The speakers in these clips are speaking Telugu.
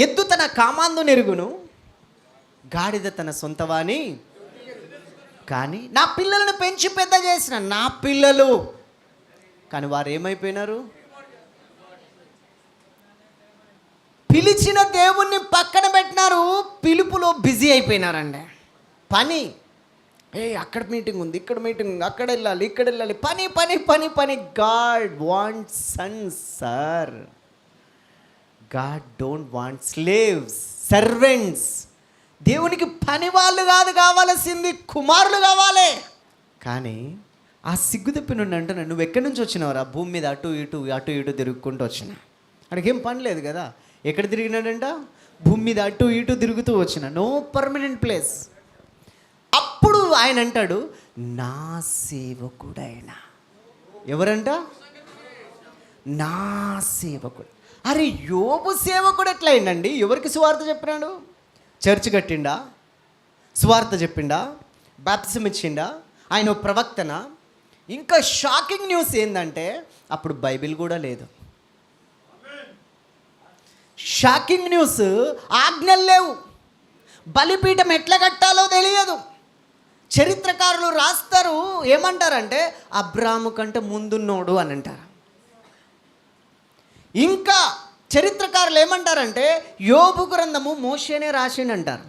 ఎద్దు తన కామాందు నెరుగును, గాడిద తన సొంతవాని. కానీ నా పిల్లలను పెంచి పెద్ద చేసిన నా పిల్లలు, కానీ వారు ఏమైపోయినారు? పిలిచిన దేవుణ్ణి పక్కన పెట్టినారు, పిలుపులో బిజీ అయిపోయినారండి. పని, అక్కడ మీటింగ్ ఉంది, ఇక్కడ మీటింగ్ ఉంది, అక్కడ వెళ్ళాలి, ఇక్కడ వెళ్ళాలి, పని పని పని పని. God wants Sons sir. God don't want slaves, servants. దేవునికి పని వాళ్ళు కాదు కావాల్సింది, కుమారులు కావాలి. కానీ ఆ సిగ్గుదప్పి నుండి అంటున్నా, నువ్వు ఎక్కడి నుంచి వచ్చినావురా? భూమి మీద అటు ఇటు తిరుగుకుంటూ వచ్చిన. అక్కడికేం పని లేదు కదా. ఎక్కడ తిరిగినాడంట? భూమి మీద అటు ఇటు తిరుగుతూ వచ్చిన. No permanent place. అప్పుడు ఆయన అంటాడు, నా సేవకుడైన. ఎవరంట? నా సేవకుడు. అరే యోబు సేవకుడు ఎట్లా అయిందండి? ఎవరికి సువార్త చెప్పినాడు? చర్చ్ కట్టిండా? సువార్త చెప్పిండా? బాప్తిజం ఇచ్చిండా? ఆయన ప్రవక్తన? ఇంకా షాకింగ్ న్యూస్ ఏంటంటే అప్పుడు బైబిల్ కూడా లేదు. షాకింగ్ న్యూస్, ఆజ్ఞలు లేవు, బలిపీఠం ఎట్లా కట్టాలో తెలియదు. చరిత్రకారులు రాస్తారు, ఏమంటారంటే అబ్రాము కంటే ముందున్నోడు అని అంటారు. ఇంకా చరిత్రకారులు ఏమంటారంటే యోబు గ్రంథము మోషేనే రాసిండంటారు.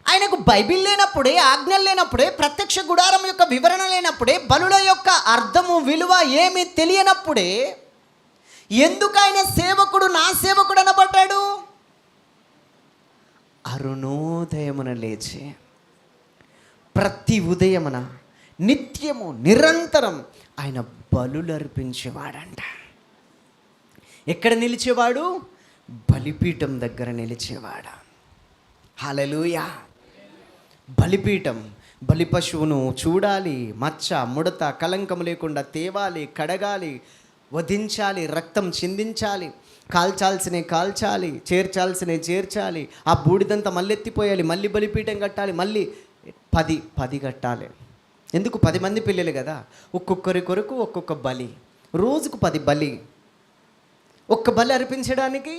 ఆయనకు బైబిల్ లేనప్పుడే, ఆజ్ఞలు లేనప్పుడే, ప్రత్యక్ష గుడారం యొక్క వివరణ లేనప్పుడే, బలుల యొక్క అర్థము విలువ ఏమీ తెలియనప్పుడే ఎందుకు ఆయన సేవకుడు, నా సేవకుడు అనబడ్డాడు? అరుణోదయమున లేచి ప్రతి ఉదయమున నిత్యము నిరంతరం ఆయన బలులు అర్పించేవాడంట. ఎక్కడ నిలిచేవాడు? బలిపీఠం దగ్గర నిలిచేవాడు. హల్లెలూయా. బలిపీఠం, బలి పశువును చూడాలి, మచ్చ ముడత కలంకం లేకుండా తేవాలి, కడగాలి, వధించాలి, రక్తం చిందించాలి, కాల్చాల్సినవి కాల్చాలి, చేర్చాల్సినవి చేర్చాలి, ఆ బూడిదంతా మళ్ళీ ఎత్తిపోయాలి, మళ్ళీ బలిపీఠం కట్టాలి, మళ్ళీ 10 కట్టాలి. ఎందుకు? 10 మంది పిల్లలు కదా, ఒక్కొక్కరి కొరకు ఒక్కొక్క బలి, రోజుకు 10 బలి. ఒక్క బలి అర్పించడానికి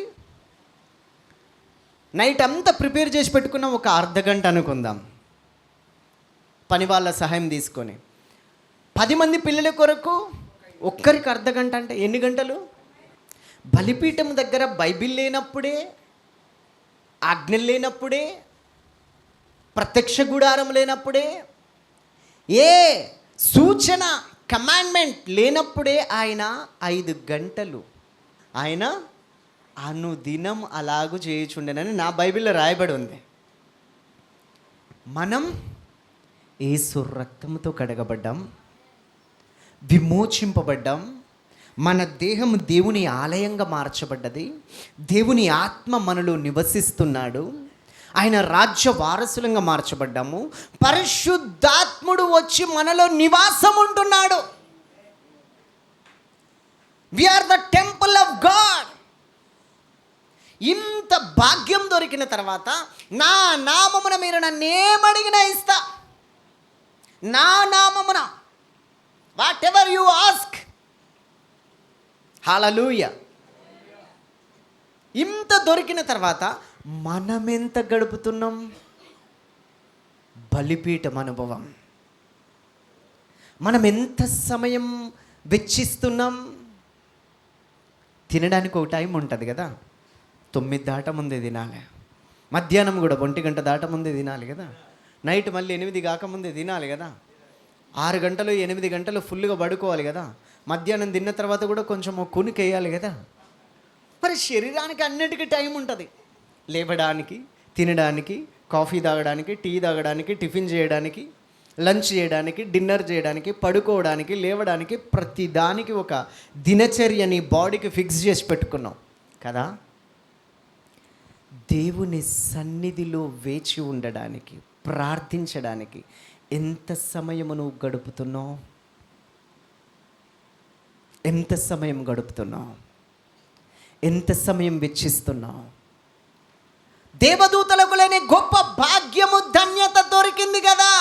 నైట్ అంతా ప్రిపేర్ చేసి పెట్టుకున్నాం, ఒక అర్ధగంట అనుకుందాం, పని వాళ్ళ సహాయం తీసుకొని. 10 మంది పిల్లల కొరకు ఒక్కరికి అర్ధగంట అంటే ఎన్ని గంటలు? బలిపీఠం దగ్గర బైబిల్ లేనప్పుడే, ఆజ్ఞలు లేనప్పుడే, ప్రత్యక్ష గుడారం లేనప్పుడే, ఏ సూచన కమాండ్మెంట్ లేనప్పుడే ఆయన 5 గంటలు ఆయన అనుదినం అలాగూ చేయుచుండెనని నా బైబిల్లో రాయబడి ఉంది. మనం యేసు రక్తంతో కడగబడ్డాం, విమోచింపబడ్డాం, మన దేహం దేవుని ఆలయంగా మార్చబడ్డది, దేవుని ఆత్మ మనలో నివసిస్తున్నాడు, ఆయన రాజ్య వారసులంగా మార్చబడ్డాము, పరిశుద్ధాత్ముడు వచ్చి మనలో నివాసం ఉంటున్నాడు. We are the temple of God. ఇంత భాగ్యం దొరికిన తర్వాత నా నామమున మీరు నన్ను ఏమడిగినా ఇస్తా, నా నామమున, వాట్ ఎవర్ యు ఆస్క్. హల్లెలూయా. ఇంత దొరికిన తర్వాత మనం ఎంత గడుపుతున్నాం? బలిపీఠం అనుభవం. మనం ఎంత సమయం వెచ్చిస్తున్నాం? తినడానికి ఒక టైం ఉంటుంది కదా, 9 దాట ముందే తినాలి, మధ్యాహ్నం కూడా 1 గంట దాట ముందే తినాలి కదా, నైట్ మళ్ళీ 8 కాకముందే తినాలి కదా, 6 గంటలు 8 గంటలు ఫుల్గా పడుకోవాలి కదా, మధ్యాహ్నం తిన్న తర్వాత కూడా కొంచెం కొనుక్కు వేయాలి కదా. మరి శరీరానికి అన్నిటికీ టైం ఉంటుంది. లేవడానికి, తినడానికి, కాఫీ తాగడానికి, టీ తాగడానికి, టిఫిన్ చేయడానికి, లంచ్ చేయడానికి, డిన్నర్ చేయడానికి, పడుకోవడానికి, లేవడానికి, ప్రతి దానికి ఒక దినచర్యని బాడీకి ఫిక్స్ చేసి పెట్టుకున్నాం కదా. దేవుని సన్నిధిలో వేచి ఉండడానికి, ప్రార్థించడానికి ఎంత సమయము నువ్వు గడుపుతున్నావు? ఎంత సమయం గడుపుతున్నావు? ఎంత సమయం వెచ్చిస్తున్నావు? దేవదూతలకు లేని గొప్ప భాగ్యము, ధన్యత దొరికింది కదా.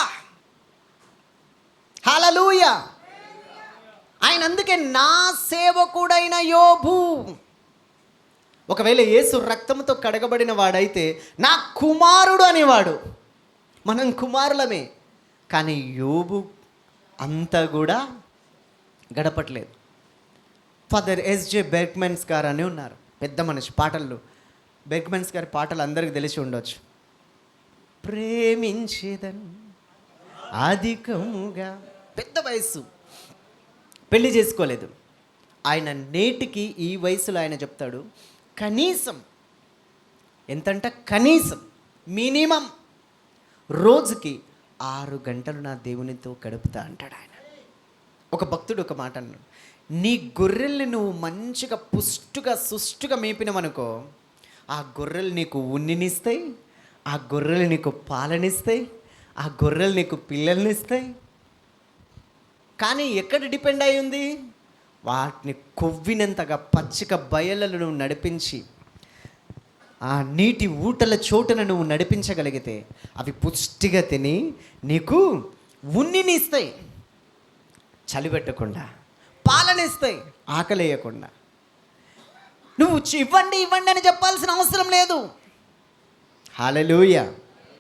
హల్లెలూయా. ఆయన అందుకే నా సేవకుడైన యోబు. ఒకవేళ యేసు రక్తంతో కడగబడిన వాడైతే నా కుమారుడు అనేవాడు. మనం కుమారులమే. కానీ యోబు అంతా కూడా గడపట్లేదు. ఫాదర్ ఎస్జే బెర్గ్మన్స్ గారు అని ఉన్నారు, పెద్ద మనిషి. పాటలు బెర్గ్మన్స్ గారి పాటలు అందరికీ తెలిసి ఉండొచ్చు. ప్రేమించేదన్ అధికముగా, పెద్ద వయస్సు, పెళ్లి చేసుకోలేదు ఆయన. నేటికి ఈ వయసులో ఆయన చెప్తాడు, కనీసం ఎంతంట, కనీసం మినిమం రోజుకి 6 గంటలు నా దేవునితో గడుపుతా అంటాడు ఆయన. ఒక భక్తుడు ఒక మాట అన్నాడు, నీ గొర్రెల్ని నువ్వు మంచిగా పుష్టుగా సుష్టుగా మేపినవనుకో, ఆ గొర్రెలు నీకు ఉన్నినిస్తాయి, ఆ గొర్రెలు నీకు పాలనిస్తాయి, ఆ గొర్రెలు నీకు పిల్లల్నిస్తాయి. కానీ ఎక్కడ డిపెండ్ అయి ఉంది? వాటిని కొవ్వినంతగా పచ్చిక బయళ్ళను నువ్వు నడిపించి, ఆ నీటి ఊటల చోటున నువ్వు నడిపించగలిగితే అవి పుష్టిగా తిని నీకు ఉన్నినిస్తాయి, చలి పెట్టకుండా, పాలనిస్తాయి, ఆకలేయకుండా. నువ్వు ఇవ్వండి ఇవ్వండి అని చెప్పాల్సిన అవసరం లేదు. హల్లెలూయా.